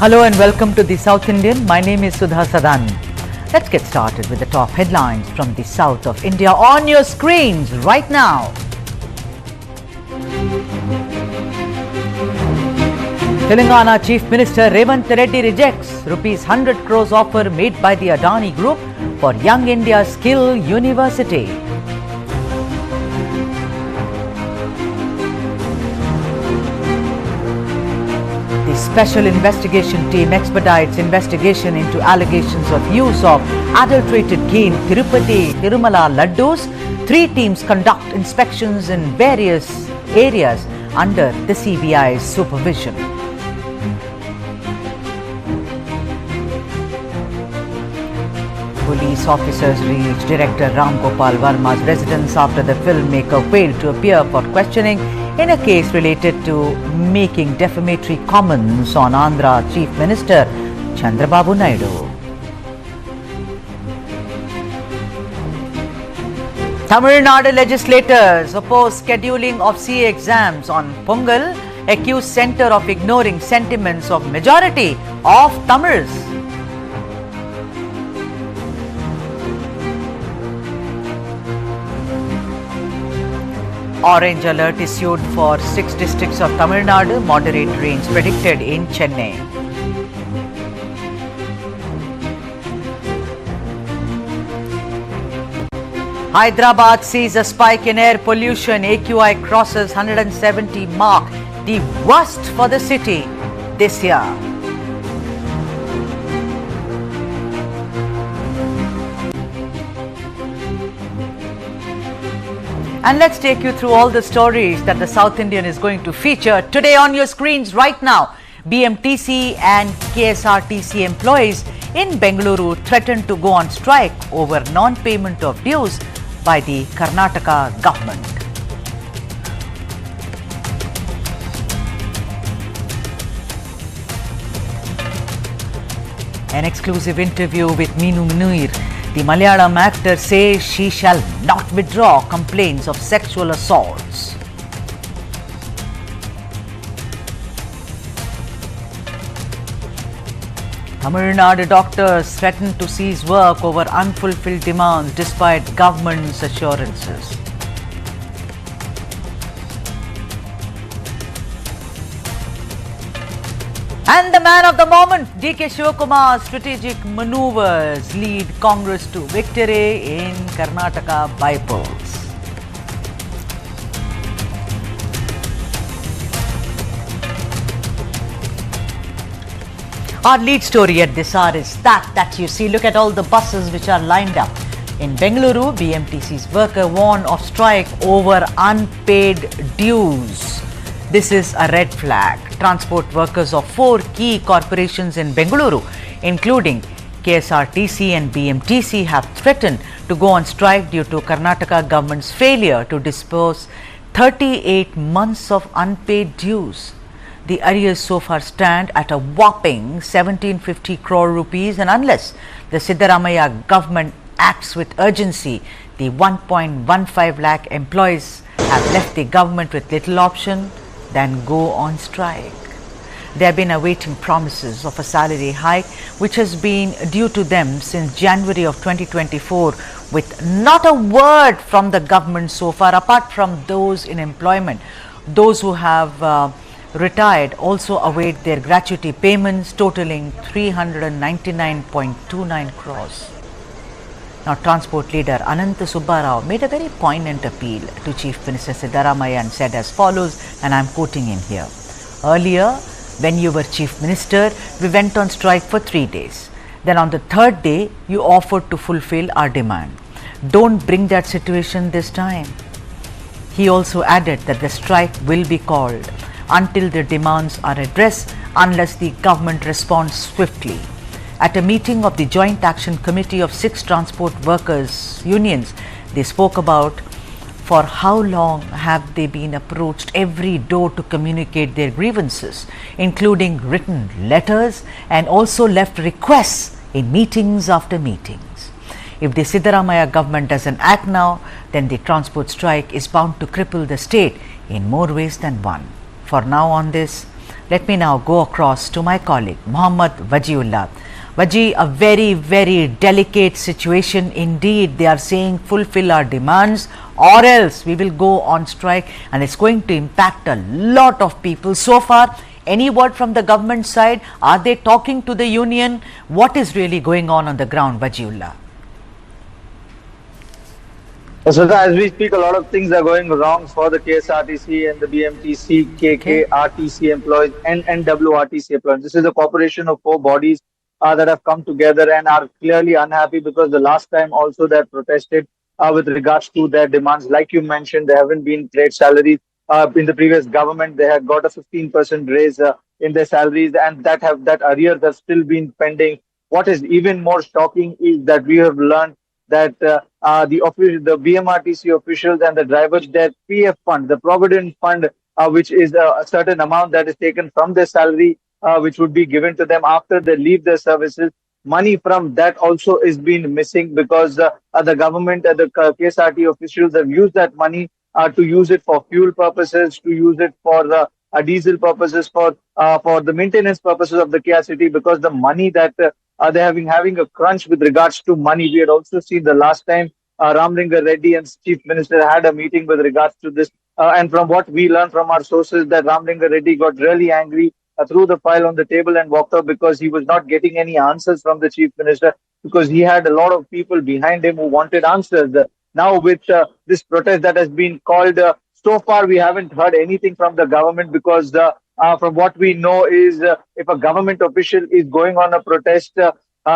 Hello and welcome to the South Indian. My name is Sudha Sadan. Let's get started with the top headlines from the south of India on your screens right now. Telangana Chief Minister Revanth Reddy rejects rupees 100 crores offer made by the Adani Group for Young India Skill University. The Special Investigation Team expedites investigation into allegations of use of adulterated ghee in Tirupati Tirumala Laddus. 3 teams conduct inspections in various areas under the CBI's supervision. Police officers reached Director Ram Gopal Verma's residence after the filmmaker failed to appear for questioning in a case related to making defamatory comments on Andhra Chief Minister Chandrababu Naidu. Tamil Nadu legislators oppose scheduling of CA exams on Pongal, accuse centre of ignoring sentiments of majority of Tamils. Orange alert issued for 6 districts of Tamil Nadu, moderate rains predicted in Chennai. Hyderabad sees a spike in air pollution. AQI crosses 170 mark, the worst for the city this year. And let's take you through all the stories that the South Indian is going to feature today on your screens right now. BMTC and KSRTC employees in Bengaluru threatened to go on strike over non-payment of dues by the Karnataka government. An exclusive interview with Minu Muneer. The Malayalam actor says she shall not withdraw complaints of sexual assaults. Tamil Nadu doctors threaten to cease work over unfulfilled demands despite government's assurances. And the man of the moment, DK Shivakumar's strategic maneuvers lead Congress to victory in Karnataka by-polls. Our lead story at this hour is that you see. Look at all the buses which are lined up. In Bengaluru, BMTC's worker warned of strike over unpaid dues. This is a red flag. Transport workers of 4 key corporations in Bengaluru, including KSRTC and BMTC, have threatened to go on strike due to Karnataka government's failure to disburse 38 months of unpaid dues. The arrears so far stand at a whopping 1750 crore rupees, and unless the Siddaramaiah government acts with urgency, the 1.15 lakh employees have left the government with little option than go on strike. They have been awaiting promises of a salary hike which has been due to them since January of 2024, with not a word from the government so far, apart from those in employment. Those who have retired also await their gratuity payments totaling 399.29 crores. Now, Transport leader Ananta Subbarao made a very poignant appeal to Chief Minister Siddaramaiah and said as follows, and I am quoting him here. Earlier, when you were Chief Minister, we went on strike for 3 days. Then on the 3rd day, you offered to fulfill our demand. Don't bring that situation this time. He also added that the strike will be called until the demands are addressed unless the government responds swiftly. At a meeting of the Joint Action Committee of 6 transport workers unions, they spoke about for how long have they been approached every door to communicate their grievances, including written letters, and also left requests in meetings after meetings. If the Siddaramaiah government doesn't act now, then the transport strike is bound to cripple the state in more ways than one. For now on this, Let me now go across to my colleague, Mohammad Wajiullah. Waji, a very, very delicate situation indeed. They are saying fulfill our demands or else we will go on strike, and it's going to impact a lot of people. So far, any word from the government side? Are they talking to the union? What is really going on the ground, Wajiullah? So as we speak, a lot of things are going wrong for the KSRTC and the BMTC, KKRTC employees and NWRTC employees. This is a corporation of four bodies that have come together and are clearly unhappy because the last time also they protested with regards to their demands. Like you mentioned, there haven't been paid salaries. In the previous government, they had got a 15% raise in their salaries, and that arrears have still been pending. What is even more shocking is that we have learned that the BMRTC officials and the drivers, their PF fund, the provident fund, which is a certain amount that is taken from their salary, which would be given to them after they leave their services. Money from that also is being missing because the government and the KSRT officials have used that money to use it for fuel purposes, to use it for the diesel purposes, for the maintenance purposes of the KSRT, because the money that they're having a crunch with regards to money. We had also seen the last time Ramlinga Reddy and Chief Minister had a meeting with regards to this. And from what we learned from our sources, that Ramlinga Reddy got really angry, threw the file on the table and walked out because he was not getting any answers from the Chief Minister, because he had a lot of people behind him who wanted answers. Now with this protest that has been called, so far we haven't heard anything from the government, because from what we know is if a government official is going on a protest,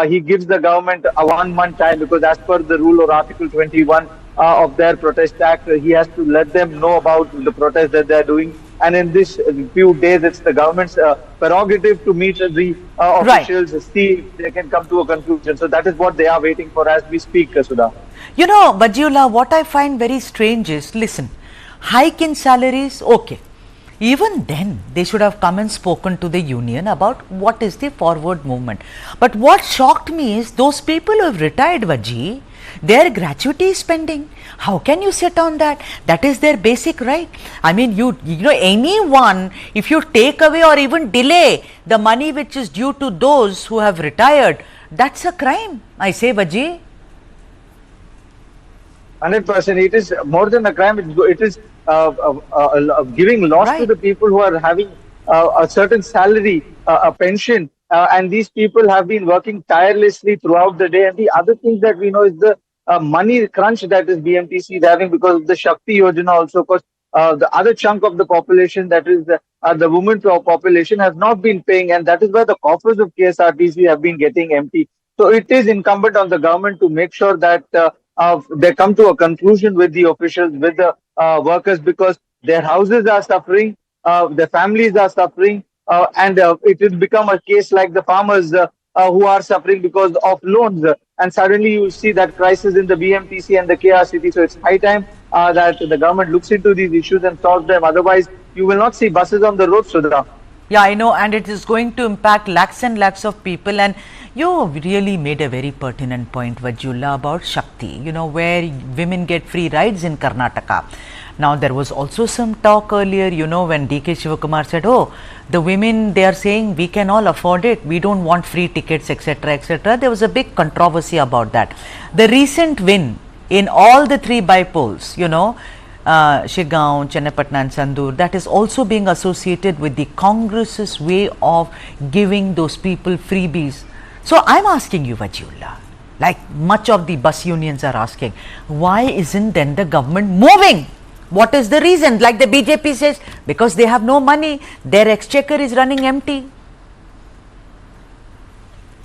he gives the government a 1 month time, because as per the rule or Article 21 of their protest act, he has to let them know about the protest that they are doing. And in this few days, it's the government's prerogative to meet the officials, see if they can come to a conclusion. So that is what they are waiting for as we speak, Sudha. You know, Wajiullah, what I find very strange is, listen, hike in salaries, okay. Even then, they should have come and spoken to the union about what is the forward movement. But what shocked me is those people who have retired, Vaji, their gratuity is pending. How can you sit on that? That is their basic right. I mean, you know, anyone, if you take away or even delay the money which is due to those who have retired, that's a crime, I say, Vaji. 100%. It is more than a crime. It is giving loss to the people who are having a certain salary, a pension, and these people have been working tirelessly throughout the day. And the other thing that we know is the money crunch that is BMTC is having because of the Shakti Yojana also, because the other chunk of the population, that is the women population, has not been paying, and that is why the coffers of KSRTC have been getting empty. So it is incumbent on the government to make sure that they come to a conclusion with the officials, with the workers, because their houses are suffering, their families are suffering, and it will become a case like the farmers who are suffering because of loans. And suddenly you see that crisis in the BMTC and the KRCT. So it's high time that the government looks into these issues and solves them. Otherwise, you will not see buses on the road, Sudha. Yeah, I know, and it is going to impact lakhs and lakhs of people. And you really made a very pertinent point, Wajiullah, about Shakti, you know, where women get free rides in Karnataka. Now, there was also some talk earlier, you know, when DK Shivakumar said, oh, the women, they are saying we can all afford it, we don't want free tickets, etc., etc. There was a big controversy about that. The recent win in all the three bypoles, you know, Shigaon, Chennapatna and Sandur, that is also being associated with the Congress's way of giving those people freebies. So I'm asking you, Wajiullah, like much of the bus unions are asking, why isn't then the government moving? What is the reason? Like the BJP says, because they have no money, their exchequer is running empty.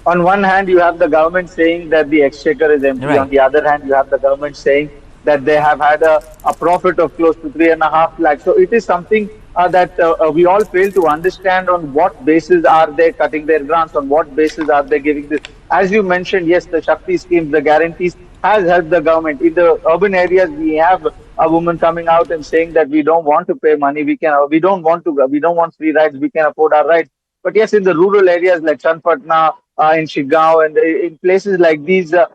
On one hand, you have the government saying that the exchequer is empty. Right. On the other hand, you have the government saying that they have had a profit of close to 3.5 lakhs. So it is something that we all fail to understand on what basis are they cutting their grants, on what basis are they giving this. As you mentioned, yes, the Shakti schemes, the guarantees has helped the government. In the urban areas, we have a woman coming out and saying that we don't want to pay money, we don't want free rides, we can afford our rides. But yes, in the rural areas like Chanpatna, in Shigaon, and in places like these, the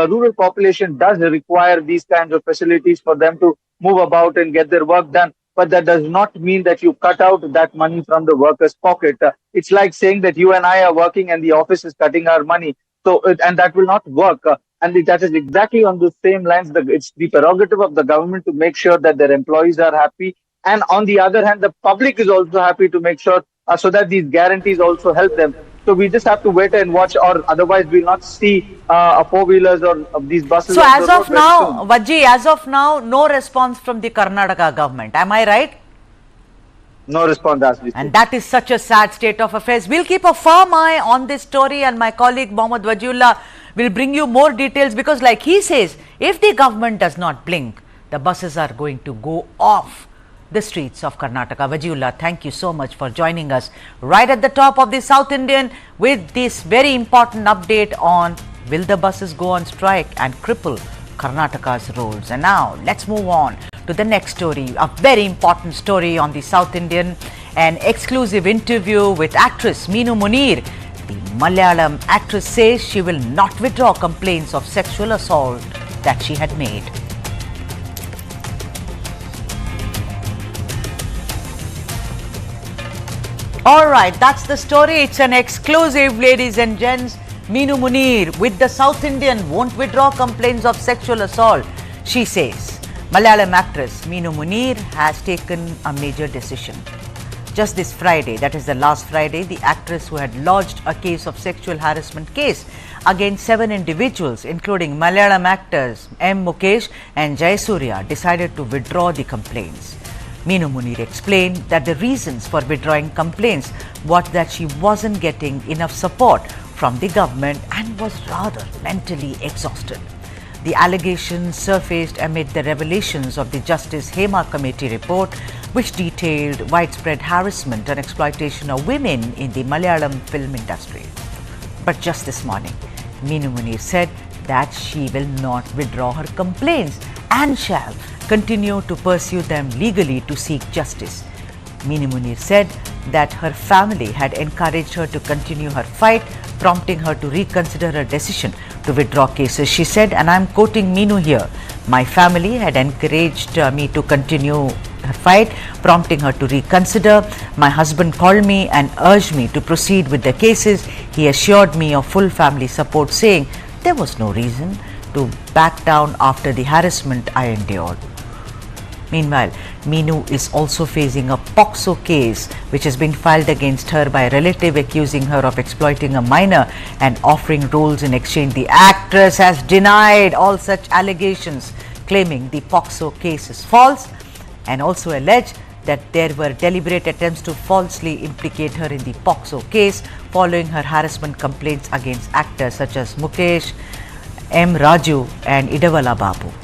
rural population does require these kinds of facilities for them to move about and get their work done. but that does not mean that you cut out that money from the worker's pocket. It's like saying that you and I are working and the office is cutting our money. So, and that will not work. And that is exactly on the same lines. It's the prerogative of the government to make sure that their employees are happy. And on the other hand, the public is also happy to make sure so that these guarantees also help them. So we just have to wait and watch, or otherwise we'll not see four-wheelers or these buses. So as of now, Vajji, as of now, no response from the Karnataka government. Am I right? No response as we speak. And that is such a sad state of affairs. We'll keep a firm eye on this story, and my colleague Mohammad Wajiullah will bring you more details, because like he says, if the government does not blink, the buses are going to go off the streets of Karnataka. Wajiullah, thank you so much for joining us right at the top of the South Indian with this very important update on will the buses go on strike and cripple Karnataka's roads. And now let's move on to the next story, a very important story on the South Indian, an exclusive interview with actress Minu Muneer. The Malayalam actress says she will not withdraw complaints of sexual assault that she had made. Alright, that's the story. It's an exclusive, ladies and gents. Minu Muneer with the South Indian won't withdraw complaints of sexual assault. She says Malayalam actress Minu Muneer has taken a major decision. Just this Friday, that is the last Friday, the actress who had lodged a case of sexual harassment case against 7 individuals, including Malayalam actors M. Mukesh and Jayasuriya, decided to withdraw the complaints. Minu Muneer explained that the reasons for withdrawing complaints was that she wasn't getting enough support from the government and was rather mentally exhausted. The allegations surfaced amid the revelations of the Justice Hema Committee report, which detailed widespread harassment and exploitation of women in the Malayalam film industry. But just this morning, Minu Muneer said that she will not withdraw her complaints and shall continue to pursue them legally to seek justice. Minu Muneer said that her family had encouraged her to continue her fight, prompting her to reconsider her decision to withdraw cases. She said, and I am quoting Minu here, "My family had encouraged me to continue her fight, prompting her to reconsider. My husband called me and urged me to proceed with the cases. He assured me of full family support, saying there was no reason to back down after the harassment I endured." Meanwhile, Minu is also facing a POCSO case which has been filed against her by a relative accusing her of exploiting a minor and offering roles in exchange. The actress has denied all such allegations, claiming the POCSO case is false, and also alleged that there were deliberate attempts to falsely implicate her in the POCSO case following her harassment complaints against actors such as Mukesh, M. Raju and Idavala Babu.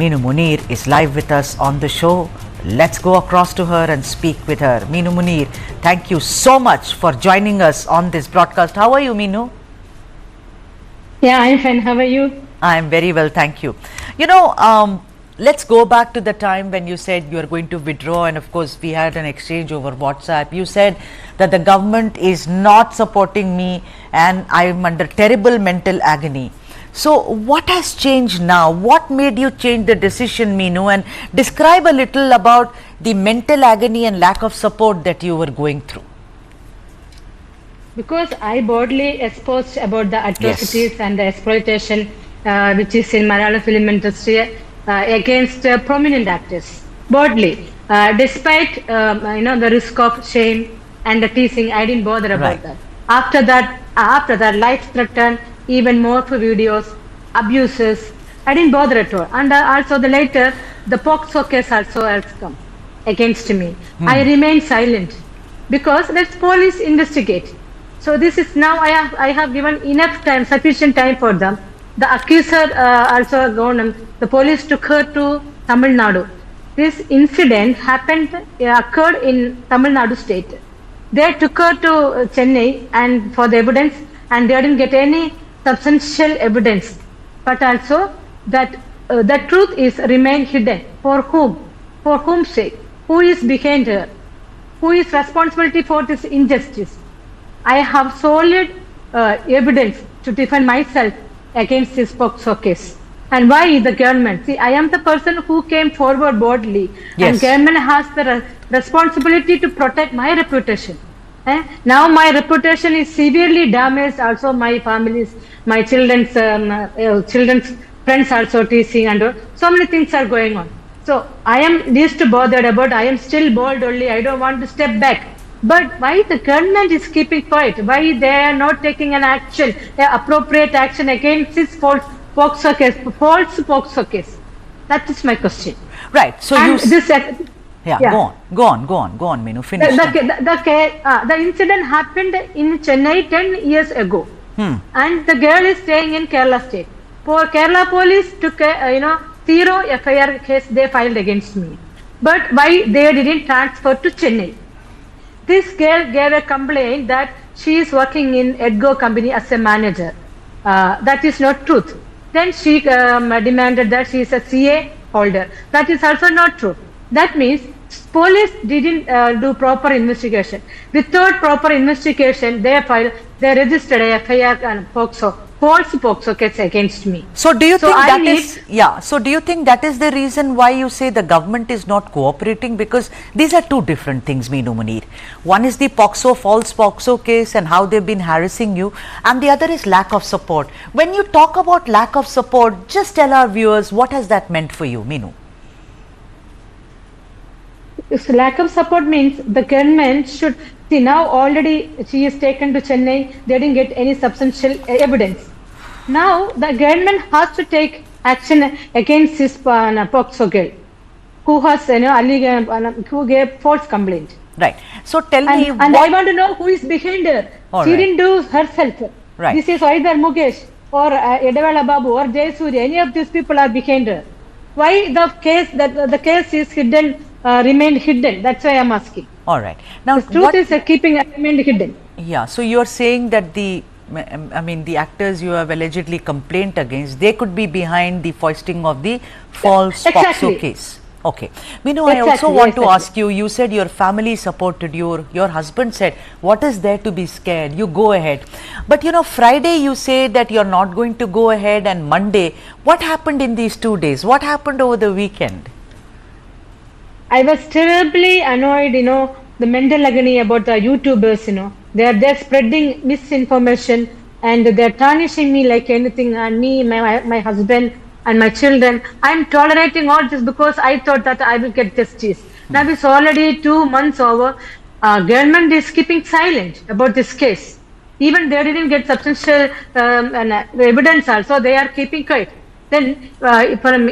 Minu Muneer is live with us on the show. Let's go across to her and speak with her. Minu Muneer, thank you so much for joining us on this broadcast. How are you, Minu? Yeah, I'm fine. How are you? I'm very well, thank you. You know, let's go back to the time when you said you are going to withdraw, and of course we had an exchange over WhatsApp. You said that the government is not supporting me and I'm under terrible mental agony. So what has changed now? What made you change the decision, Minu? And describe a little about the mental agony and lack of support that you were going through. Because I boldly exposed about the atrocities and the exploitation which is in Malayalam film industry against prominent actors. Boldly, despite the risk of shame and the teasing, I didn't bother about that. After that, life threatened. Even more for videos, abuses, I didn't bother at all. And also later, the POCSO case also has come against me. I remained silent because let police investigate. So this is now I have given enough time, sufficient time for them. The accuser also gone. The police took her to Tamil Nadu. This incident occurred in Tamil Nadu state. They took her to Chennai and for the evidence, and they didn't get any substantial evidence, but also that the truth is remain hidden. For whom? For whom's sake? Who is behind her? Who is responsibility for this injustice? I have solid evidence to defend myself against this POCSO case. And why the government? See, I am the person who came forward boldly, and government has the responsibility to protect my reputation. Now my reputation is severely damaged. Also, my family's, my children's friends also teasing, and so many things are going on. So I am least bothered about. I am still bold only. I don't want to step back. But why the government is keeping quiet? Why they are not taking an action, appropriate action against this false POXO case? That is my question. Right. So and you. This, Go on, Minu. Finish. The incident happened in Chennai 10 years ago, and the girl is staying in Kerala state. Kerala police took a 0 FIR case they filed against me. But why they didn't transfer to Chennai? This girl gave a complaint that she is working in Edgo company as a manager. That is not truth. Then she demanded that she is a CA holder. That is also not true. That means police didn't do proper investigation. Without proper investigation, they registered a FIR and false POXO case against me. So do you think So do you think that is the reason why you say the government is not cooperating? Because these are two different things, Minu Muneer. One is the false POXO case and how they've been harassing you, and the other is lack of support. When you talk about lack of support, just tell our viewers what has that meant for you, Minu. If lack of support means the government should see, now already she is taken to Chennai, they didn't get any substantial evidence. Now the government has to take action against this POXO girl who has who gave false complaint. Right. So tell me, and I want to know who is behind her. She didn't do herself. Right. This is either Mukesh or Edavala Babu or Jayasuri. Any of these people are behind her. Why the case is hidden? Remained hidden. That's why I'm asking. All right. Now, the truth is keeping remained hidden. Yeah. So you are saying that the actors you have allegedly complained against, they could be behind the foisting of the false POXO case. Okay. Minu, I also want to ask you. You said your family supported you. Your husband said, "What is there to be scared? You go ahead." But Friday you say that you're not going to go ahead, and Monday. What happened in these 2 days? What happened over the weekend? I was terribly annoyed, the mental agony about the YouTubers, they're spreading misinformation and they're tarnishing me like anything, and me, my husband and my children. I'm tolerating all this because I thought that I will get justice. Now it's already 2 months over. Government is keeping silent about this case. Even they didn't get substantial evidence also, they are keeping quiet. Then from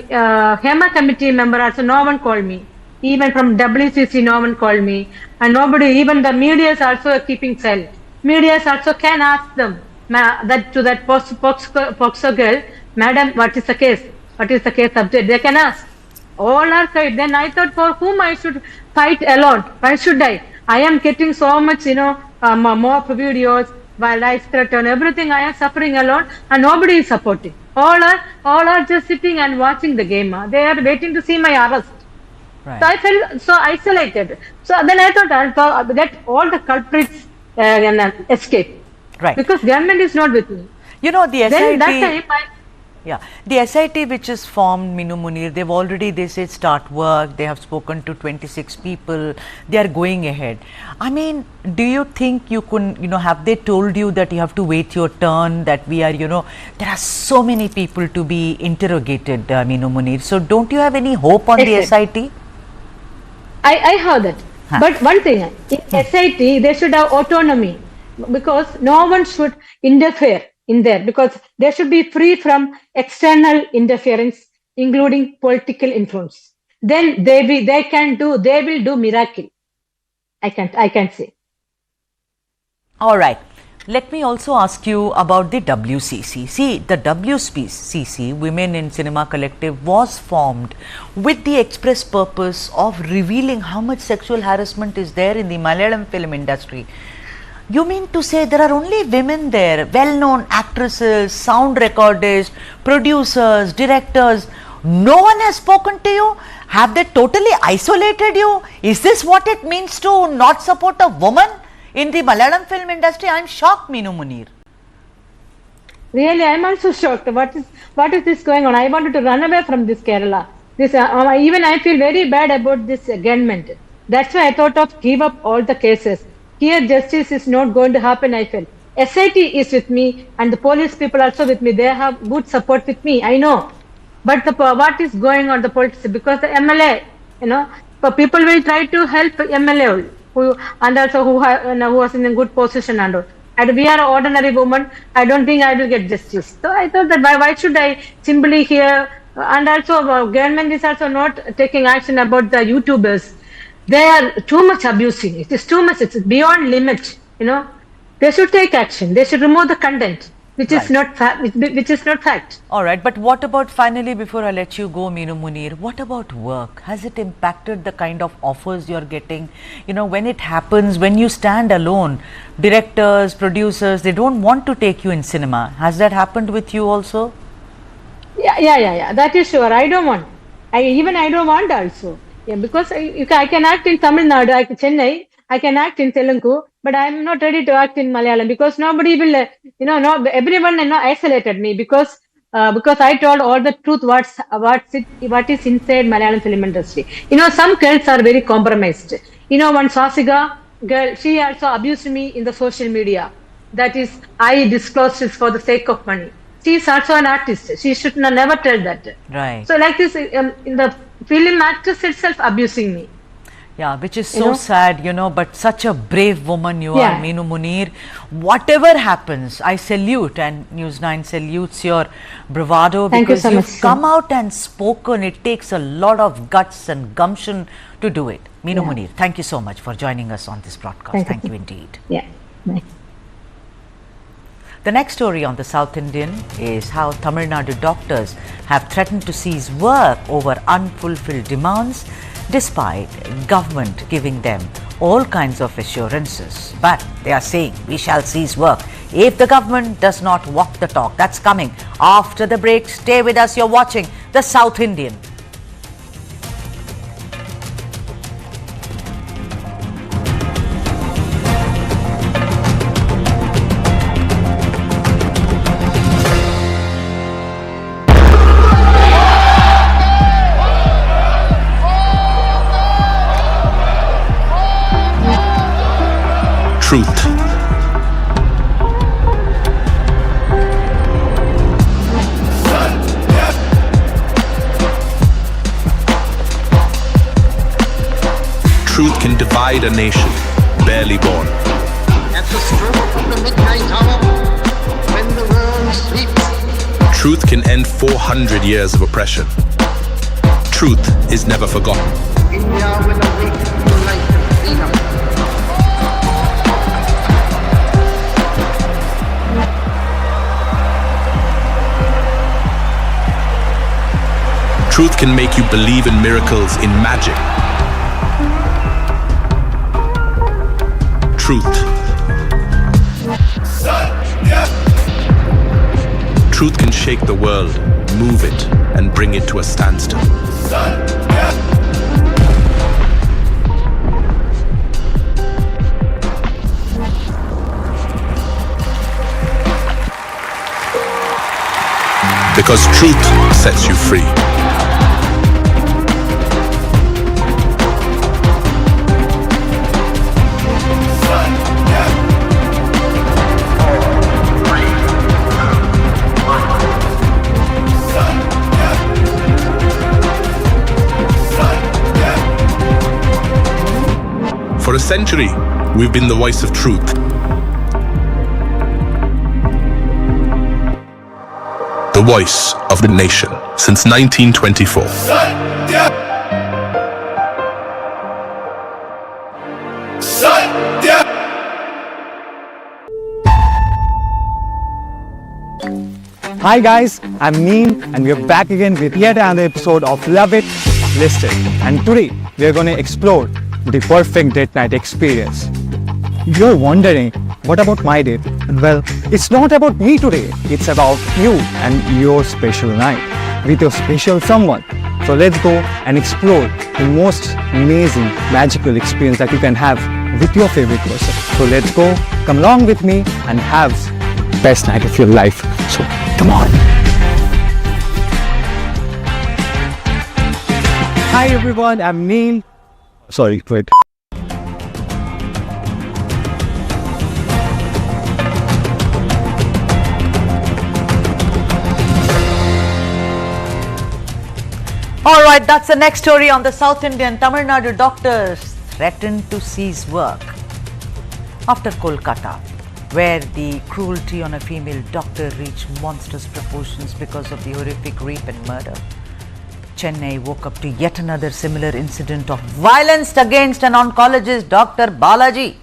HEMA committee member also, no one called me. Even from WCC, no one called me, and nobody, even the media is also keeping silent. Media also can ask them that POXO girl, madam, what is the case? What is the case update? They can ask. All are quiet. Then I thought, for whom I should fight alone? Why should I? I am getting so much, more videos, life threat and everything. I am suffering alone, and nobody is supporting. All are just sitting and watching the game. They are waiting to see my arrest. Right. So I felt so isolated. So then I thought that all the culprits escape. Right. Because government is not with me. The SIT. Then that time the SIT which is formed, Minu Muneer, they said start work. They have spoken to 26 people. They are going ahead. Do you think you could, have they told you that you have to wait your turn, that we are, there are so many people to be interrogated, Minu Muneer. So don't you have any hope on the SIT? I heard that. But one thing, in SIT, they should have autonomy, because no one should interfere in there, because they should be free from external interference, including political influence. Then they will do miracle. I can't say. All right. Let me also ask you about the WCC. See, the WCC, Women in Cinema Collective, was formed with the express purpose of revealing how much sexual harassment is there in the Malayalam film industry. You mean to say there are only women there, well-known actresses, sound recordists, producers, directors? No one has spoken to you? Have they totally isolated you? Is this what it means to not support a woman in the Malayalam film industry? I am shocked, Minu Muneer. Really, I'm also shocked. What is this going on? I wanted to run away from this Kerala. This even I feel very bad about this government. That's why I thought of give up all the cases. Here, justice is not going to happen. I feel SIT is with me, and the police people also with me. They have good support with me. I know, but what is going on the politics, because the MLA, but people will try to help MLA who and also who was in a good position and all. And we are ordinary women. I don't think I will get justice. So I thought that why should I simply hear? And also government is also not taking action about the YouTubers. They are too much abusing. It is too much. It's beyond limit. They should take action. They should remove the content, which is not fact. All right, but what about, finally, before I let you go, Minu Muneer, what about work? Has it impacted the kind of offers you're getting? When it happens, when you stand alone, directors, producers, they don't want to take you in cinema. Has that happened with you also? Yeah. That is sure. I don't want. I don't want also. Yeah, because I can act in Tamil Nadu, Chennai. I can act in Telugu, but I am not ready to act in Malayalam because nobody will, everyone isolated me because I told all the truth what is inside Malayalam film industry. Some girls are very compromised. One Swasiga girl, she also abused me in the social media. That is, I disclosed this for the sake of money. She is also an artist. She should never tell that. Right. So like this, in the film actress itself abusing me. Yeah, which is so sad, but such a brave woman you are, Minu Muneer. Whatever happens, I salute, and News 9 salutes your bravado, because you've come out and spoken. It takes a lot of guts and gumption to do it. Minu Muneer, thank you so much for joining us on this broadcast. Thank you indeed. Yeah. Bye. The next story on the South Indian is how Tamil Nadu doctors have threatened to cease work over unfulfilled demands, despite government giving them all kinds of assurances. But they are saying we shall cease work if the government does not walk the talk. That's coming after the break. Stay with us. You're watching the South Indian. Truth. Truth can divide a nation, barely born. At the stroke of the midnight hour, when the world sleeps. Truth can end 400 years of oppression. Truth is never forgotten. India will awake to life and freedom. Truth can make you believe in miracles, in magic. Truth. Truth can shake the world, move it, and bring it to a standstill. Because truth sets you free. For a century, we've been the voice of truth. The voice of the nation since 1924. Hi guys, I'm Neen and we are back again with yet another episode of Love It, List It. And today we are going to explore the perfect date night experience. You're wondering, what about my date? Well, it's not about me today. It's about you and your special night with your special someone. So let's go and explore the most amazing, magical experience that you can have with your favorite person. So let's go, come along with me and have best night of your life. So, come on. Hi everyone, I'm Neil. Sorry, wait. All right, that's the next story on the South Indian. Tamil Nadu doctors threatened to cease work after Kolkata, where the cruelty on a female doctor reached monstrous proportions because of the horrific rape and murder. Chennai woke up to yet another similar incident of violence against an oncologist, Dr. Balaji,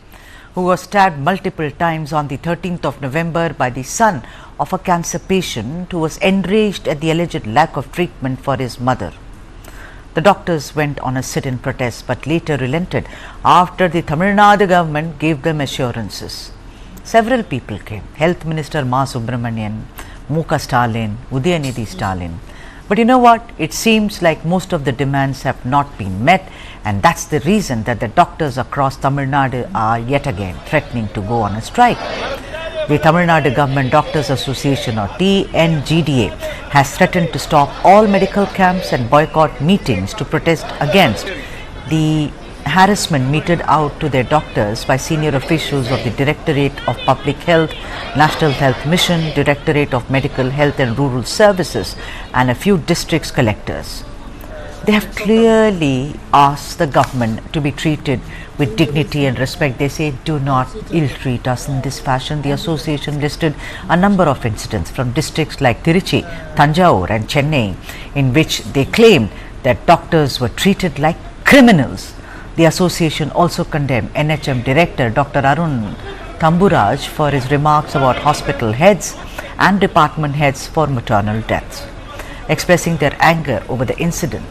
who was stabbed multiple times on the 13th of November by the son of a cancer patient who was enraged at the alleged lack of treatment for his mother. The doctors went on a sit-in protest but later relented after the Tamil Nadu government gave them assurances. Several people came: Health Minister Ma Subramanian, Muka Stalin, Udayanidhi Stalin. But you know what? It seems like most of the demands have not been met, and that's the reason that the doctors across Tamil Nadu are yet again threatening to go on a strike. The Tamil Nadu Government Doctors Association, or TNGDA, has threatened to stop all medical camps and boycott meetings to protest against the harassment meted out to their doctors by senior officials of the Directorate of Public Health, National Health Mission, Directorate of Medical Health and Rural Services, and a few districts collectors. They have clearly asked the government to be treated with dignity and respect. They say, do not ill-treat us in this fashion. The association listed a number of incidents from districts like Tiruchi, Tanjavur and Chennai, in which they claimed that doctors were treated like criminals. The association also condemned NHM Director Dr. Arun Tamburaj for his remarks about hospital heads and department heads for maternal deaths. Expressing their anger over the incident,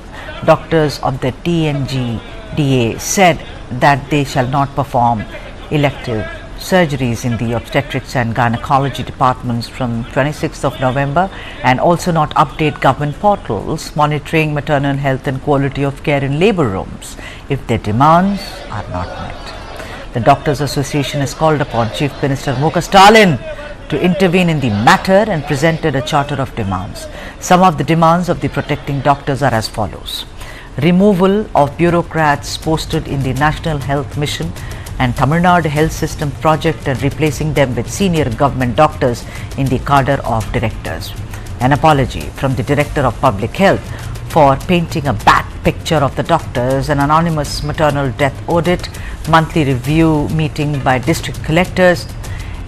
doctors of the TNGDA said that they shall not perform elective surgeries in the obstetrics and gynecology departments from 26th of November, and also not update government portals monitoring maternal health and quality of care in labour rooms if their demands are not met. The Doctors Association has called upon Chief Minister Muka Stalin to intervene in the matter and presented a charter of demands. Some of the demands of the protecting doctors are as follows: removal of bureaucrats posted in the National Health Mission and Tamil Nadu Health System project and replacing them with senior government doctors in the cadre of directors. An apology from the Director of Public Health for painting a bad picture of the doctors, an anonymous maternal death audit, monthly review meeting by district collectors,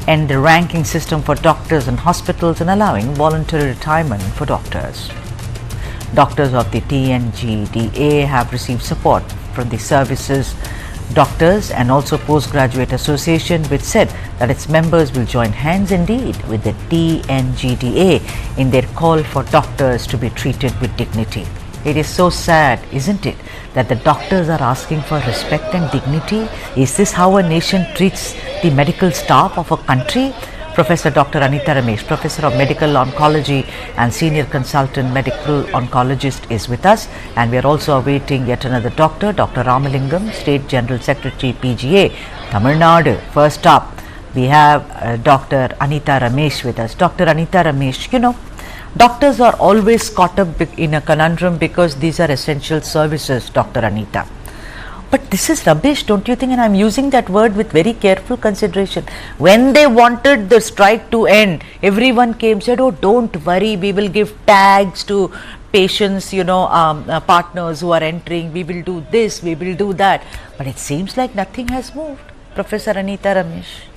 and the ranking system for doctors and hospitals, and allowing voluntary retirement for doctors. Doctors of the TNGDA have received support from the services doctors and also postgraduate association, which said that its members will join hands indeed with the TNGDA in their call for doctors to be treated with dignity. It is so sad, isn't it, that the doctors are asking for respect and dignity? Is this how a nation treats the medical staff of a country? Professor Dr. Anita Ramesh, Professor of Medical Oncology and Senior Consultant Medical Oncologist, is with us, and we are also awaiting yet another doctor, Dr. Ramalingam, State General Secretary, PGA, Tamil Nadu. First up, we have Dr. Anita Ramesh with us. Dr. Anita Ramesh, you know, doctors are always caught up in a conundrum because these are essential services, Dr. Anita. But this is rubbish, don't you think? And I'm using that word with very careful consideration. When they wanted the strike to end, everyone came, said, oh, don't worry, we will give tags to patients, you know, partners who are entering, we will do this, we will do that. But it seems like nothing has moved. Professor Anita Ramesh.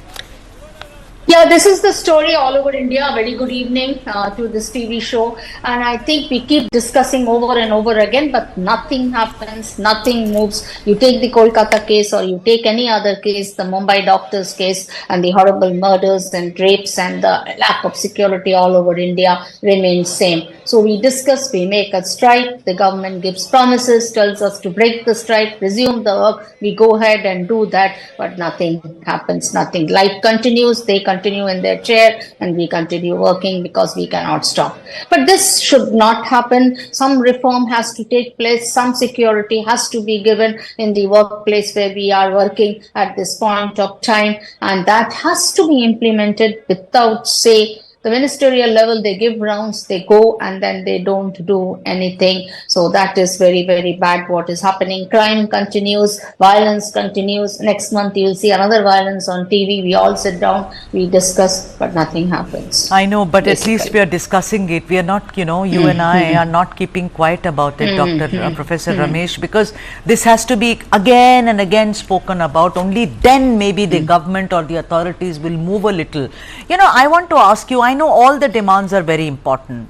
Yeah, this is the story all over India. Very good evening to this TV show. And I think we keep discussing over and over again, but nothing happens, nothing moves. You take the Kolkata case or you take any other case, the Mumbai doctors case, and the horrible murders and rapes and the lack of security all over India remains same. So we discuss, we make a strike, the government gives promises, tells us to break the strike, resume the work, we go ahead and do that, but nothing happens, nothing. Life continues, they continue in their chair, and we continue working because we cannot stop. But this should not happen. Some reform has to take place, some security has to be given in the workplace where we are working at this point of time, and that has to be implemented without, say, the ministerial level, they give rounds, they go, and then they don't do anything. So that is very, very bad what is happening. Crime continues, violence continues. Next month you will see another violence on TV. We all sit down, we discuss, but nothing happens. I know, but Basically. at least we are discussing it. We are not, you and I are not keeping quiet about it, Professor Ramesh, because this has to be again and again spoken about. Only then maybe the government or the authorities will move a little. I want to ask you, I know all the demands are very important,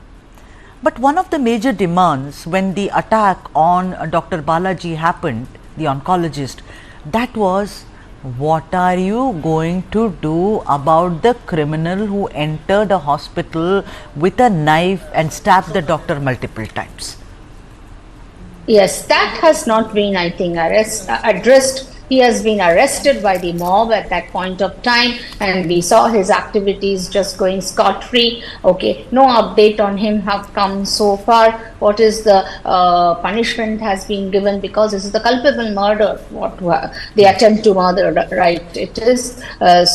but one of the major demands when the attack on Dr. Balaji happened, the oncologist, that was, what are you going to do about the criminal who entered a hospital with a knife and stabbed the doctor multiple times? Yes, that has not been, I think, addressed. He has been arrested by the mob at that point of time, and we saw his activities just going scot-free. Okay, no update on him have come so far. What is the punishment has been given, because this is the culpable murder, the attempt to murder, right? It is.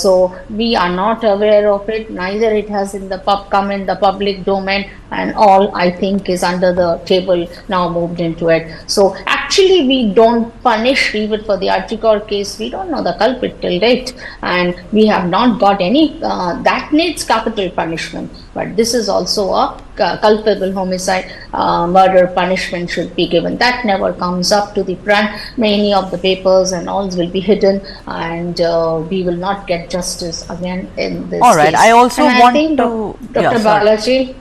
So we are not aware of it. Neither it has come in the public domain, and all I think is under the table now moved into it. So actually we don't punish even for the Archicor case. We don't know the culprit till date, and we have not got any that needs capital punishment. But this is also a culpable homicide, murder punishment should be given. That never comes up to the front. Many of the papers and all will be hidden, and we will not get justice again in this All right, case. I also and want I think to... Dr. Balaji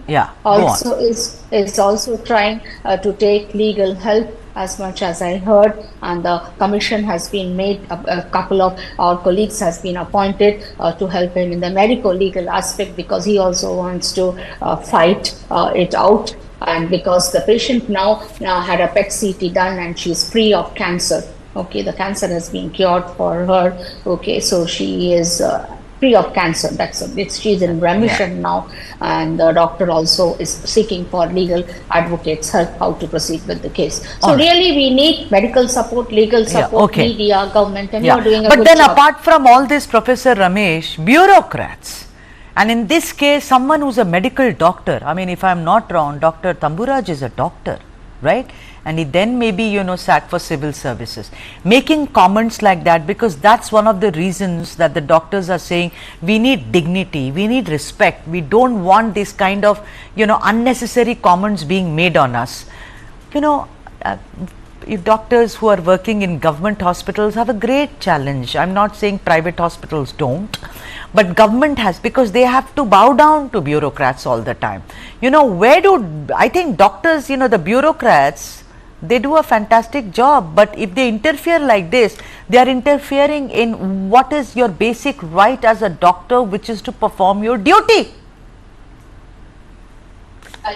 also on. is also trying to take legal help, as much as I heard, and the commission has been made, a couple of our colleagues has been appointed to help him in the medical legal aspect, because he also wants to fight it out, and because the patient now had a PET CT done and she's free of cancer. Okay, the cancer has been cured for her. Okay, so she is free of cancer. She's in remission now, and the doctor also is seeking for legal advocates help how to proceed with the case. So really we need medical support, legal support, media, government, and you're doing a good job. But then apart from all this, Professor Ramesh, bureaucrats, and in this case someone who's a medical doctor, I mean, if I'm not wrong, Dr. Tamburaj is a doctor, right? And he then maybe, sacked for civil services. Making comments like that, because that's one of the reasons that the doctors are saying we need dignity, we need respect, we don't want this kind of, unnecessary comments being made on us. If doctors who are working in government hospitals have a great challenge. I'm not saying private hospitals don't, but government has, because they have to bow down to bureaucrats all the time. I think doctors, the bureaucrats, they do a fantastic job, but if they interfere like this, they are interfering in what is your basic right as a doctor, which is to perform your duty.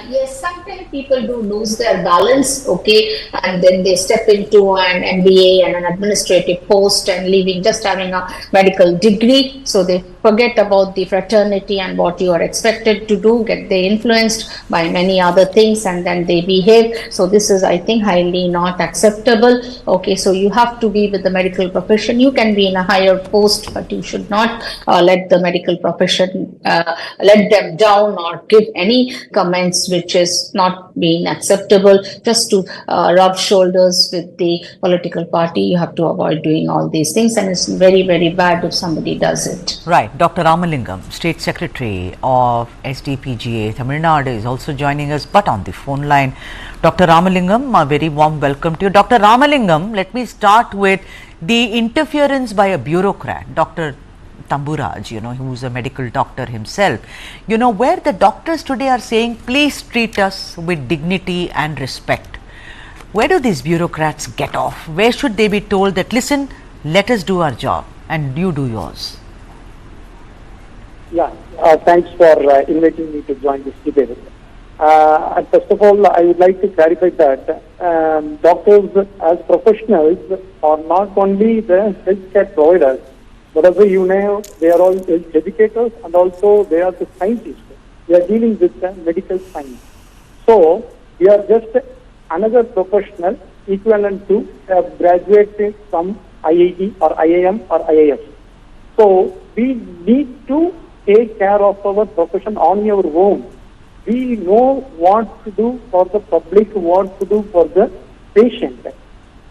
Yes, sometimes people do lose their balance, okay, and then they step into an MBA and an administrative post and just having a medical degree, so they forget about the fraternity and what you are expected to do, they influenced by many other things, and then they behave. So this is, I think, highly not acceptable. Okay, so you have to be with the medical profession. You can be in a higher post, but you should not let the medical profession let them down or give any comments which is not being acceptable just to rub shoulders with the political party. You have to avoid doing all these things, and it's very, very bad if somebody does it. Right. Dr. Ramalingam, State Secretary of SDPGA Tamil Nadu, is also joining us, but on the phone line. Dr. Ramalingam, a very warm welcome to you. Dr. Ramalingam, let me start with the interference by a bureaucrat, Dr. Tamburaj, who's a medical doctor himself, where the doctors today are saying, please treat us with dignity and respect. Where do these bureaucrats get off? Where should they be told that, listen, let us do our job and you do yours? Yeah, thanks for inviting me to join this debate. First of all, I would like to clarify that doctors as professionals are not only the healthcare providers, but also, they are all educators, and also they are the scientists. We are dealing with the medical science. So, we are just another professional equivalent to graduate from IIT or IIM or IIS. So, we need to take care of our profession on your own. We know what to do for the public, what to do for the patient.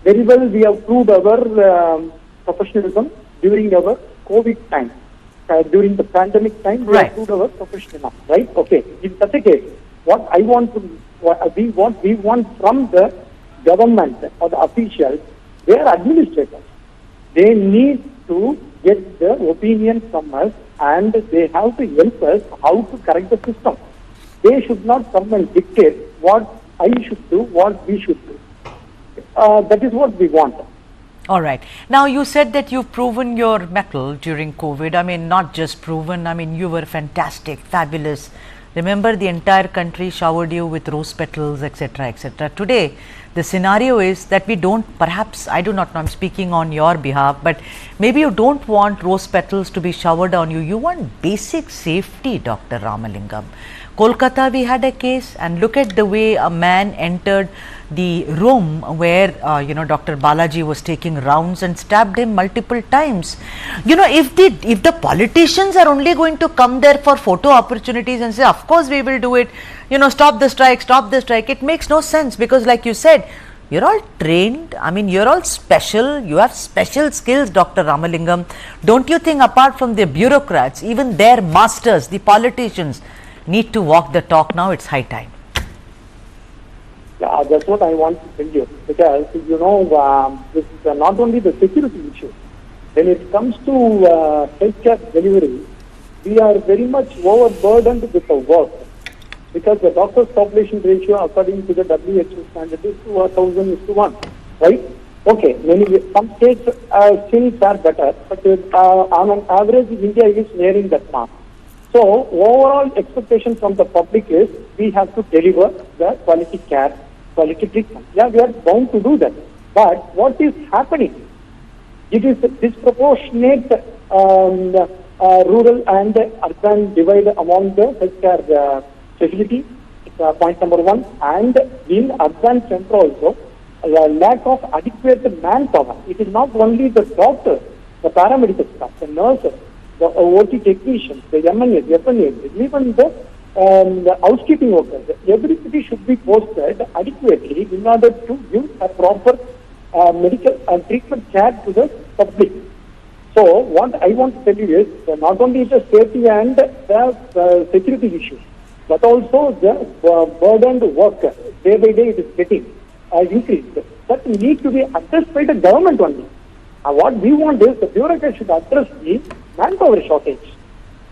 Very well, we have proved our professionalism during our COVID time. During the pandemic time, we have proved our professionalism, right? Okay. In such a case, what we want from the government or the officials, they are administrators. They need to get the opinion from us and they have to help us how to correct the system. They should not come and dictate what I should do, what we should do. That is what we want. All right. Now, you said that you've proven your mettle during COVID. I mean, not just proven, I mean, you were fantastic, fabulous. Remember, the entire country showered you with rose petals, etc., etc. Today, the scenario is that we don't, perhaps, I do not know, I'm speaking on your behalf, but maybe you don't want rose petals to be showered on you. You want basic safety, Dr. Ramalingam. Kolkata, we had a case, and look at the way a man entered the room where Dr. Balaji was taking rounds and stabbed him multiple times. If the politicians are only going to come there for photo opportunities and say, of course we will do it, stop the strike, it makes no sense, because like you said, you're all trained, I mean, you're all special, you have special skills, Dr. Ramalingam. Don't you think, apart from the bureaucrats, even their masters, the politicians, need to walk the talk now? It's high time. Yeah, that's what I want to tell you, because this is not only the security issue. When it comes to healthcare delivery, we are very much overburdened with the work, because the doctor's population ratio according to the WHO standard is 1,000:1, right? Okay, some states still are better, but on an average, India is nearing that mark. So, overall expectation from the public is we have to deliver the quality care, quality treatment. Yeah, we are bound to do that. But what is happening? It is disproportionate rural and urban divide among the healthcare facility. Point number one. And in urban center also, lack of adequate manpower. It is not only the doctors, the paramedical staff, the nurses, the OT technicians, the MNAs, FNAs, even the housekeeping workers. Everybody should be posted adequately in order to give a proper medical and treatment care to the public. So, what I want to tell you is not only the safety and the security issue, but also the burdened work. Day by day it is getting increased. That need to be addressed by the government only. What we want is the bureaucrat should address the manpower shortage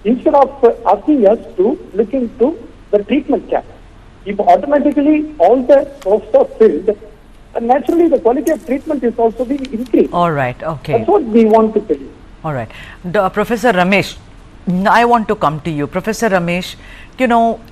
instead of asking us to look into the treatment care. If automatically all the posts are filled, naturally the quality of treatment is also being increased. All right, okay. That's what we want to tell you. All right. Professor Ramesh, I want to come to you. Professor Ramesh,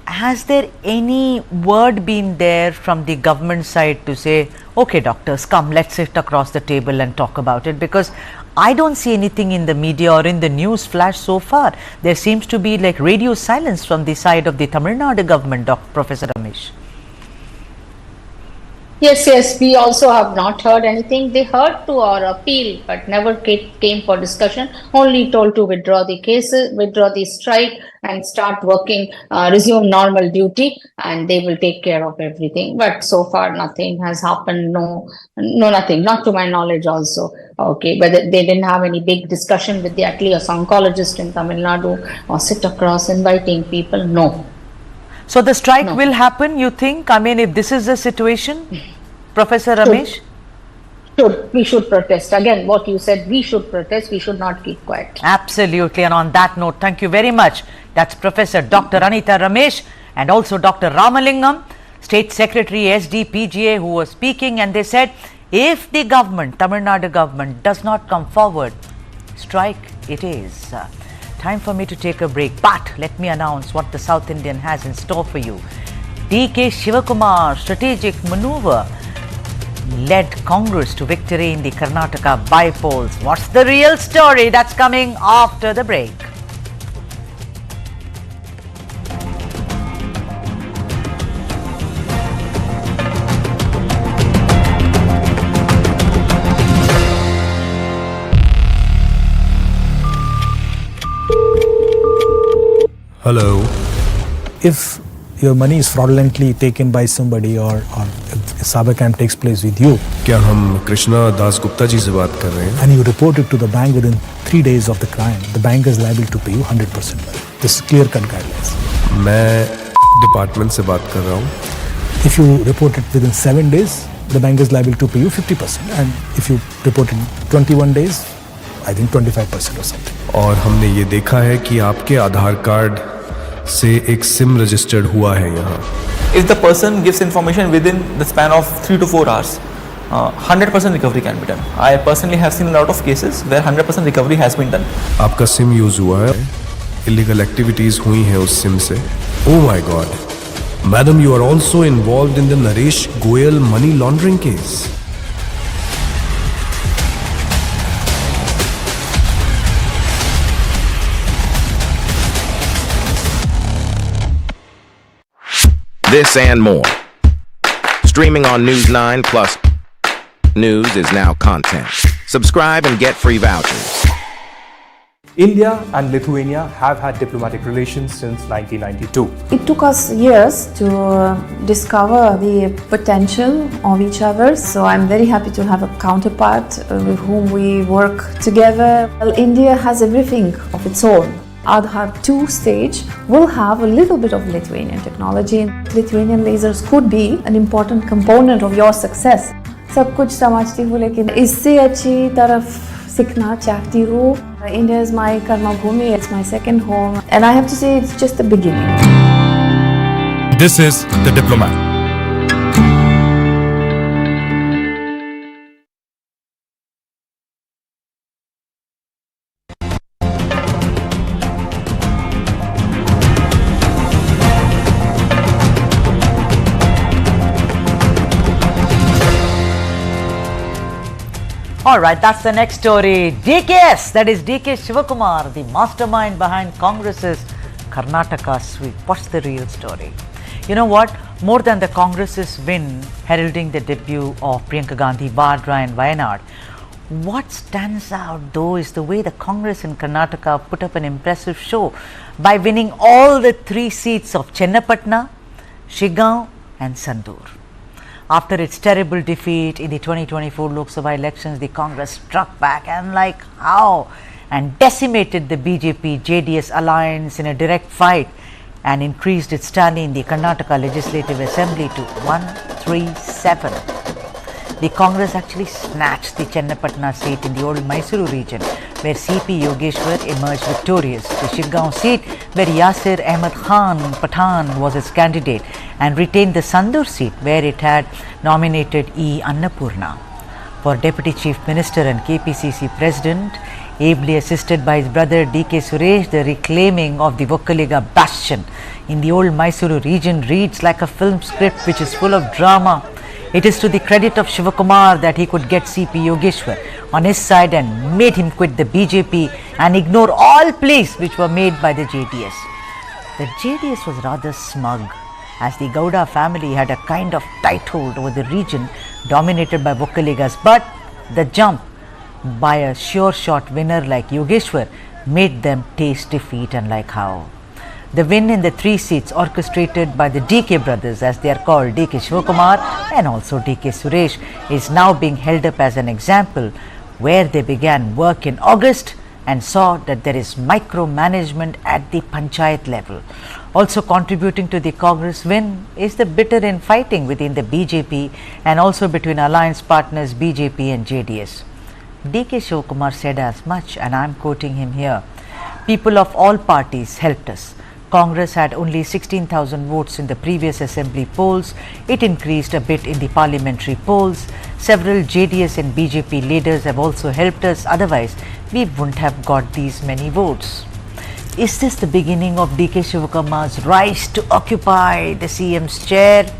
has there any word been there from the government side to say, okay, doctors, come, let's sit across the table and talk about it? Because I don't see anything in the media or in the news flash so far. There seems to be like radio silence from the side of the Tamil Nadu government, Professor Ramesh. Yes, we also have not heard anything. They heard to our appeal, but never came for discussion, only told to withdraw the cases, withdraw the strike and start working, resume normal duty, and they will take care of everything. But so far nothing has happened, no nothing, not to my knowledge also. Okay, but they didn't have any big discussion with the at least oncologist in Tamil Nadu or sit across inviting people, no. So the strike will happen, you think? I mean, if this is the situation, Professor Ramesh? We should protest. Again, what you said, we should protest, we should not keep quiet. Absolutely. And on that note, thank you very much. That's Professor Dr. Anita Ramesh and also Dr. Ramalingam, State Secretary SDPGA, who was speaking, and they said, if the government, Tamil Nadu government, does not come forward, strike it is. Time for me to take a break, but let me announce what the South Indian has in store for you. D.K. Shivakumar's strategic maneuver led Congress to victory in the Karnataka by-polls. What's the real story? That's coming after the break. Hello. If your money is fraudulently taken by somebody or if cyber crime takes place with you, क्या हम कृष्णा दास गुप्ता जी से बात कर रहे हैं? and you report it to the bank within 3 days of the crime, the bank is liable to pay you 100%. This is clear-cut guidelines. मैं department से बात कर रहा हूँ. If you report it within 7 days, the bank is liable to pay you 50%. And if you report it in 21 days, I think 25% or something. और हमने ये देखा है कि आपके आधार कार्ड से एक सिम रजिस्टर्ड हुआ है यहाँ. If the person gives information within the span of 3 to 4 hours, 100% recovery can be done. I personally have seen a lot of cases where 100% recovery has been done. आपका SIM use हुआ है, illegal activities हुई हैं उस SIM से. Oh my God. Madam, you are also involved in the Naresh Goyal money laundering case. This and more. Streaming on News 9 Plus News is now content. Subscribe and get free vouchers. India and Lithuania have had diplomatic relations since 1992. It took us years to discover the potential of each other, so I'm very happy to have a counterpart with whom we work together. Well, India has everything of its own. Aadhaar 2 stage will have a little bit of Lithuanian technology. Lithuanian lasers could be an important component of your success. सब कुछ समझती हूँ लेकिन इससे अच्छी तरफ सीखना चाहती हूँ. India is my karma bhumi, it's my second home, and I have to say it's just the beginning. This is The Diplomat. All right, that's the next story. DKS, that is DK Shivakumar, the mastermind behind Congress's Karnataka sweep. What's the real story? You know what? More than the Congress's win heralding the debut of Priyanka Gandhi Vadra in Wayanad, what stands out though is the way the Congress in Karnataka put up an impressive show by winning all the 3 seats of Chennapatna, Shigaon and Sandur. After its terrible defeat in the 2024 Lok Sabha elections, the Congress struck back and like how and decimated the BJP-JDS alliance in a direct fight and increased its tally in the Karnataka Legislative Assembly to 137. The Congress actually snatched the Chennapatna seat in the old Mysuru region where CP Yogeshwar emerged victorious, the Shigaon seat where Yasir Ahmed Khan Pathan was its candidate, and retained the Sandur seat where it had nominated E. Annapurna. For Deputy Chief Minister and KPCC President, ably assisted by his brother DK Suresh, the reclaiming of the Vokkaliga bastion in the old Mysuru region reads like a film script which is full of drama. It is to the credit of Shivakumar that he could get CP Yogeshwar on his side and made him quit the BJP and ignore all pleas which were made by the JDS. The JDS was rather smug, as the Gowda family had a kind of tight hold over the region dominated by Vokkaligas, but the jump by a sure shot winner like Yogeshwar made them taste defeat, and like how. The win in the 3 seats orchestrated by the DK brothers, as they are called, DK Shivakumar and also DK Suresh, is now being held up as an example where they began work in August and saw that there is micromanagement at the panchayat level. Also contributing to the Congress win is the bitter infighting within the BJP and also between alliance partners BJP and JDS. DK Shivakumar said as much, and I am quoting him here. People of all parties helped us. Congress had only 16,000 votes in the previous assembly polls. It increased a bit in the parliamentary polls. Several JDS and BJP leaders have also helped us. Otherwise, we wouldn't have got these many votes. Is this the beginning of DK Shivakumar's rise to occupy the CM's chair?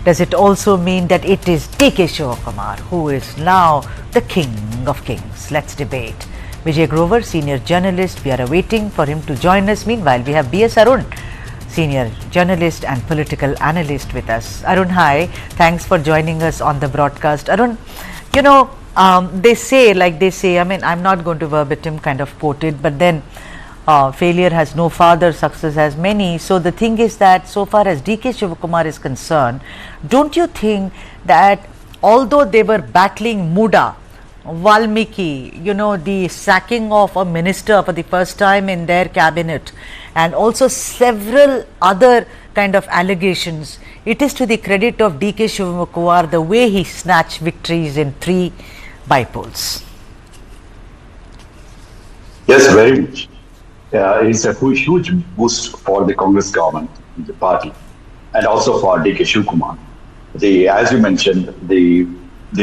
Does it also mean that it is DK Shivakumar who is now the king of kings? Let's debate. Vijay Grover, senior journalist, we are awaiting for him to join us. Meanwhile, we have BS Arun, senior journalist and political analyst with us. Arun, hi. Thanks for joining us on the broadcast. Arun, you know, they say, I mean, I'm not going to verbatim kind of quote it, but then failure has no father, success has many. So the thing is that so far as DK Shivakumar is concerned, don't you think that although they were battling Muda, Valmiki, you know, the sacking of a minister for the first time in their cabinet, and also several other kind of allegations, it is to the credit of DK Shivakumar the way he snatched victories in 3 bypolls. Yes, very much. It's a huge boost for the Congress government, the party, and also for DK Shivakumar. As you mentioned, the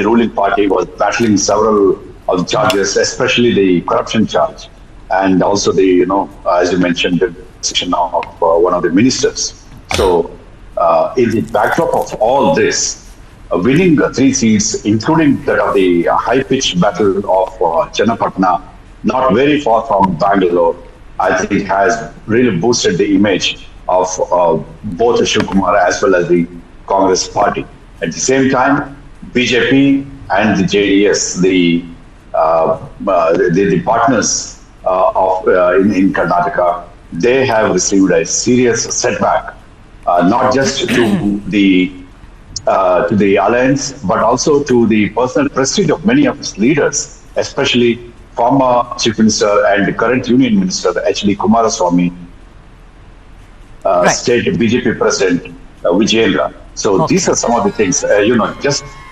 ruling party was battling several of the charges, especially the corruption charge, and also as you mentioned, the decision of one of the ministers. So, in the backdrop of all this, winning 3 seats, including that of the high-pitched battle of Chennapatna, not very far from Bangalore, I think has really boosted the image of both Shivakumar as well as the Congress party. At the same time, BJP and the JDS, the partners in Karnataka, they have received a serious setback, not just to the alliance, but also to the personal prestige of many of its leaders, especially former Chief Minister and the current Union Minister, H.D. Kumaraswamy, State BJP President Vijayendra. So these are some of the things.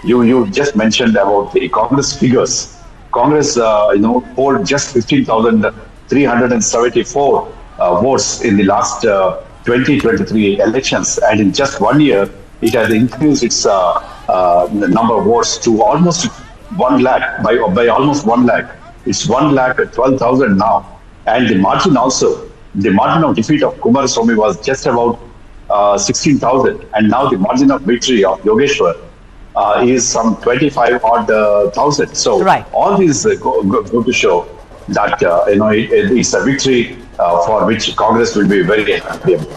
You just mentioned about the Congress figures. Congress, polled just 15,374 votes in the last 2023 elections, and in just 1 year, it has increased its number of votes to almost 1 lakh by almost 1 lakh. It's 1,12,000 now, and the margin of defeat of Kumaraswamy was just about 16,000, and now the margin of victory of Yogeshwar is some 25,000. So all these go to show that it's a victory for which Congress will be very happy about.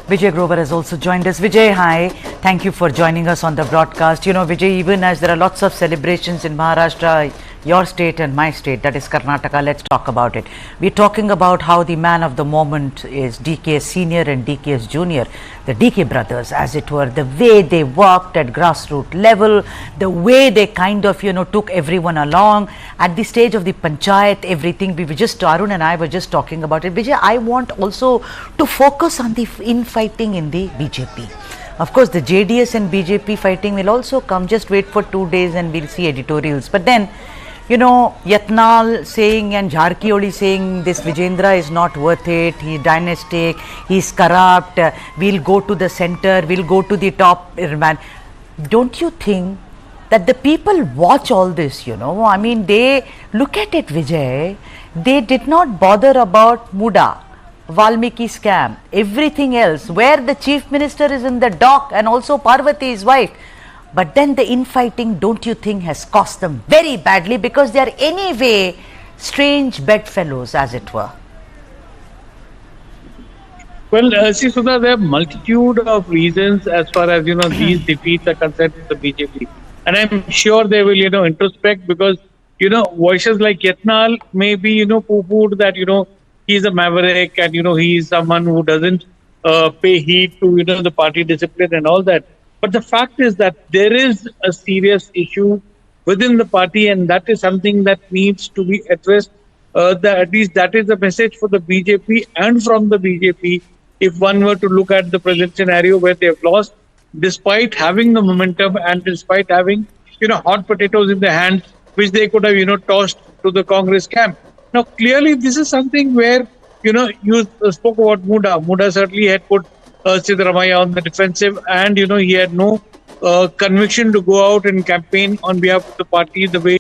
Vijay Grover has also joined us. Vijay, hi. Thank you for joining us on the broadcast. You know, Vijay, even as there are lots of celebrations in Maharashtra, your state and my state, that is Karnataka, let's talk about it. We're talking about how the man of the moment is DK's senior and DK's junior, the DK brothers, as it were, the way they worked at grassroots level, the way they kind of, took everyone along at the stage of the panchayat, everything. We were just, Arun and I were just talking about it. Vijay, I want also to focus on the infighting in the BJP. Of course, the JDS and BJP fighting will also come. Just wait for 2 days and we'll see editorials. But then, Yatnal saying and Jharkioli saying this Vijayendra is not worth it, he's dynastic, he's corrupt, we'll go to the center, we'll go to the top. Man, don't you think that the people watch all this, I mean, they look at it, Vijay, they did not bother about Muda, Valmiki scam, everything else, where the chief minister is in the dock and also Parvati's wife. But then the infighting, don't you think, has cost them very badly, because they are anyway strange bedfellows, as it were? Well, see, Sudha, there are multitude of reasons as far as, these defeats are concerned with the BJP. And I'm sure they will, introspect, because, voices like Yatnal may be, poo-pooed that, he's a maverick and, he's someone who doesn't pay heed to, the party discipline and all that. But the fact is that there is a serious issue within the party, and that is something that needs to be addressed. At least that is the message for the BJP and from the BJP. If one were to look at the present scenario where they have lost, despite having the momentum and despite having, hot potatoes in their hands, which they could have, tossed to the Congress camp. Now, clearly, this is something where, you spoke about Muda. Muda certainly had put Siddaramaiah on the defensive, and he had no conviction to go out and campaign on behalf of the party the way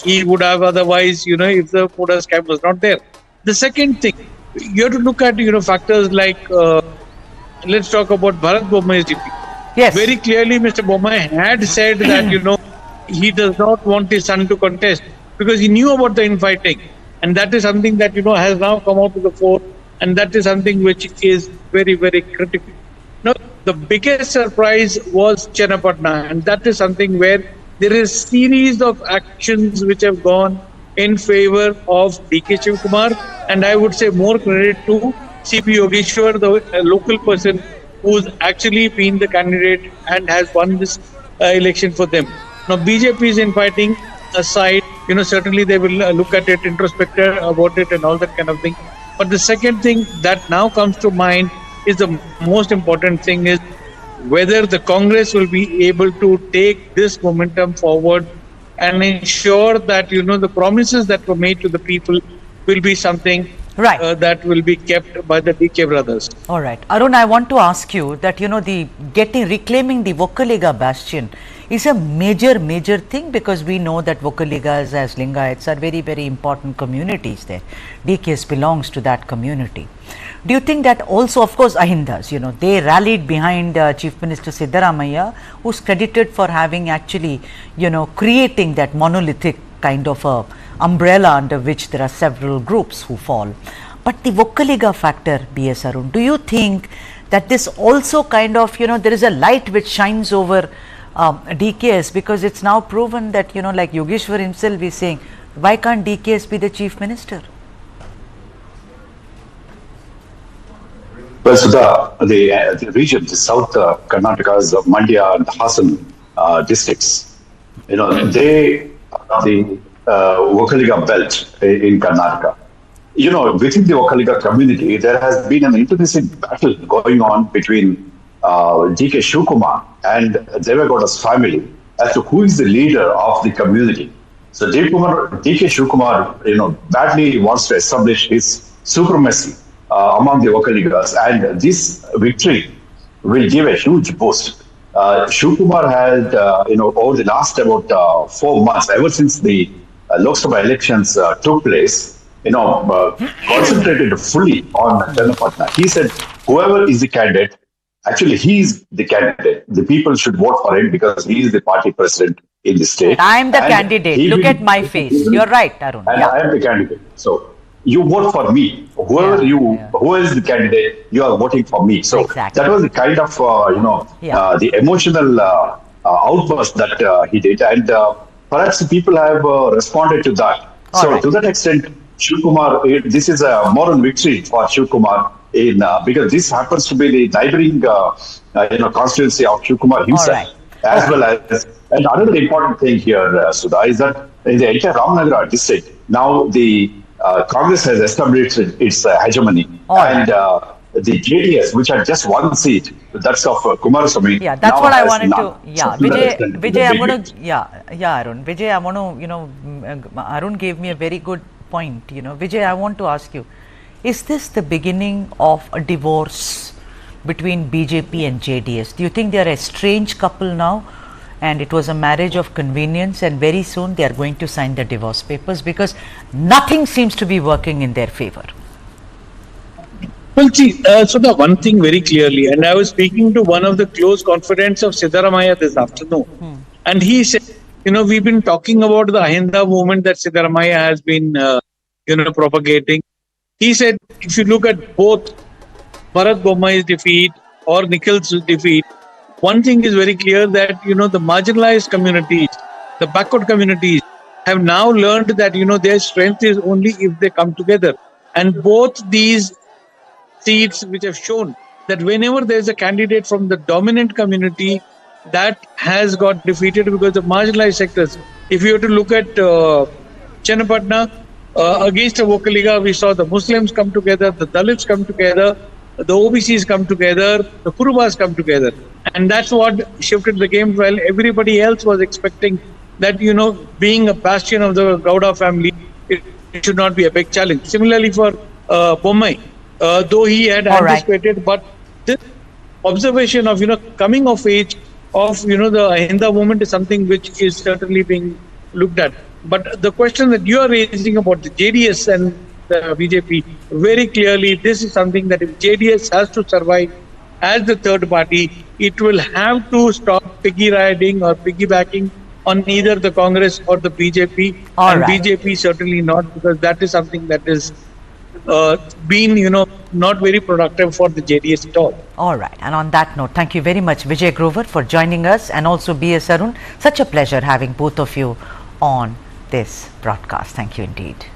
he would have otherwise, if the Muda scam was not there. The second thing, you have to look at factors like let's talk about Bharat Bommai's DP. Yes. Very clearly, Mr. Bommai had said that he does not want his son to contest because he knew about the infighting, and that is something that has now come out to the fore. And that is something which is very, very critical. Now, the biggest surprise was Chennapatna, and that is something where there is series of actions which have gone in favor of DK Shivkumar, and I would say more credit to CP Yogeshwar, the local person who's actually been the candidate and has won this election for them. Now, BJP is inviting a side, certainly they will look at it, introspect about it and all that kind of thing. But the second thing that now comes to mind is the most important thing is whether the Congress will be able to take this momentum forward and ensure that, the promises that were made to the people will be something that will be kept by the DK brothers. All right. Arun, I want to ask you that, reclaiming the Vokkaliga bastion is a major thing, because we know that Vokkaligas as Lingayats are very, very important communities there. DKS belongs to that community. Do you think that also, of course, Ahindas, they rallied behind Chief Minister Siddaramaiah, who's credited for having actually, creating that monolithic kind of a umbrella under which there are several groups who fall. But the Vokkaliga factor, B.S. Arun, do you think that this also kind of, there is a light which shines over DKS, because it's now proven that, like Yogeshwar himself is saying, why can't DKS be the Chief Minister? Well, so the region, the South Karnataka's Mandya and Hassan districts, they are the Vokkaliga belt in Karnataka. Within the Vokkaliga community, there has been an internecine battle going on between DK Shivkumar and Devegowda's family as to who is the leader of the community. So DK Shivkumar, badly wants to establish his supremacy among the Vokkaligas, and this victory will give a huge boost. Shivkumar had, over the last about 4 months, ever since the Lok Sabha elections took place, concentrated fully on Channapatna. He said, whoever is the candidate, actually, he is the candidate. The people should vote for him because he is the party president in the state. I am the candidate. Look at my face. You're right, Arun. And I am the candidate. So you vote for me. Who is the candidate, you are voting for me. So that was the kind of, the emotional outburst that he did. And perhaps people have responded to that. To that extent, Shivkumar, this is a moral victory for Shivkumar because this happens to be the neighboring constituency of Shivkumar himself, as well as. And another important thing here, Sudha, is that in the entire Ramanagara district, now the Congress has established its hegemony, and the JDS, which had just one seat, that's of Kumaraswamy. Yeah, that's what I wanted to. Yeah, Vijay, I'm going to. Arun. Vijay, I'm going to. Arun gave me a very good point. Vijay, I want to ask you: is this the beginning of a divorce between BJP and JDS? Do you think they are a strange couple now? And it was a marriage of convenience, and very soon they are going to sign the divorce papers because nothing seems to be working in their favor. Well, see, so the one thing very clearly, and I was speaking to one of the close confidants of Siddaramaiah this afternoon, and he said, we've been talking about the Ahinda movement that Siddaramaiah has been, propagating. He said, if you look at both Bharat Bommai's defeat or Nikhil's defeat, one thing is very clear that, the marginalized communities, the backward communities have now learned that, their strength is only if they come together. And both these seats which have shown that whenever there is a candidate from the dominant community, that has got defeated because the marginalized sectors. If you were to look at Channapatna, against the Vokkaliga, we saw the Muslims come together, the Dalits come together, the OBCs come together, the Kurubas come together. And that's what shifted the game. While everybody else was expecting that, being a bastion of the Gowda family, it should not be a big challenge. Similarly for Bommai, though he had anticipated, but this observation of, coming of age of, the Ahinda movement is something which is certainly being looked at. But the question that you are raising about the JDS and the BJP, very clearly, this is something that if JDS has to survive as the third party, it will have to stop piggy riding or piggybacking on either the Congress or the BJP. BJP certainly not, because that is something that is been, not very productive for the JDS at all. All right. And on that note, thank you very much, Vijay Grover, for joining us, and also B.S. Arun. Such a pleasure having both of you on this broadcast. Thank you indeed.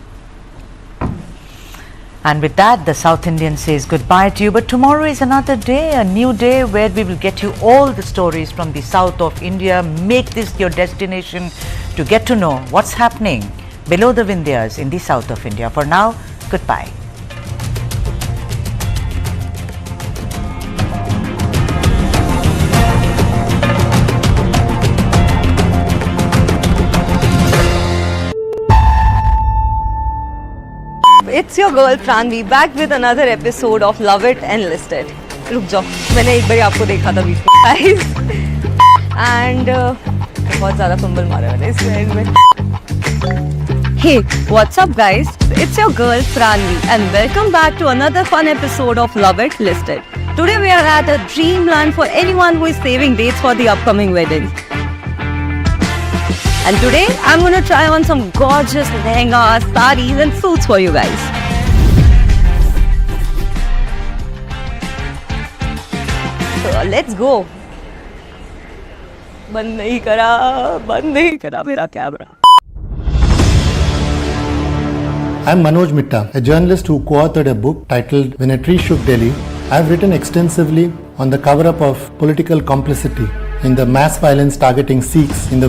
And with that, the South Indian says goodbye to you. But tomorrow is another day, a new day where we will get you all the stories from the south of India. Make this your destination to get to know what's happening below the Vindhyas in the south of India. For now, goodbye. It's your girl Pranvi back with another episode of Love It and List It. रुक जाओ, मैंने एक बार आपको देखा था बीच में guys and बहुत ज़्यादा फंबल मारा मैंने इस एंड में. Hey, what's up guys? It's your girl Pranvi and welcome back to another fun episode of Love It List It. Today we are at a dreamland for anyone who is saving dates for the upcoming weddings. And today, I'm going to try on some gorgeous lehengas, sarees and suits for you guys. So, let's go. बंद नहीं करा मेरा camera. I'm Manoj Mitta, a journalist who co-authored a book titled When a Tree Shook Delhi. I've written extensively on the cover-up of political complicity in the mass violence targeting Sikhs in the way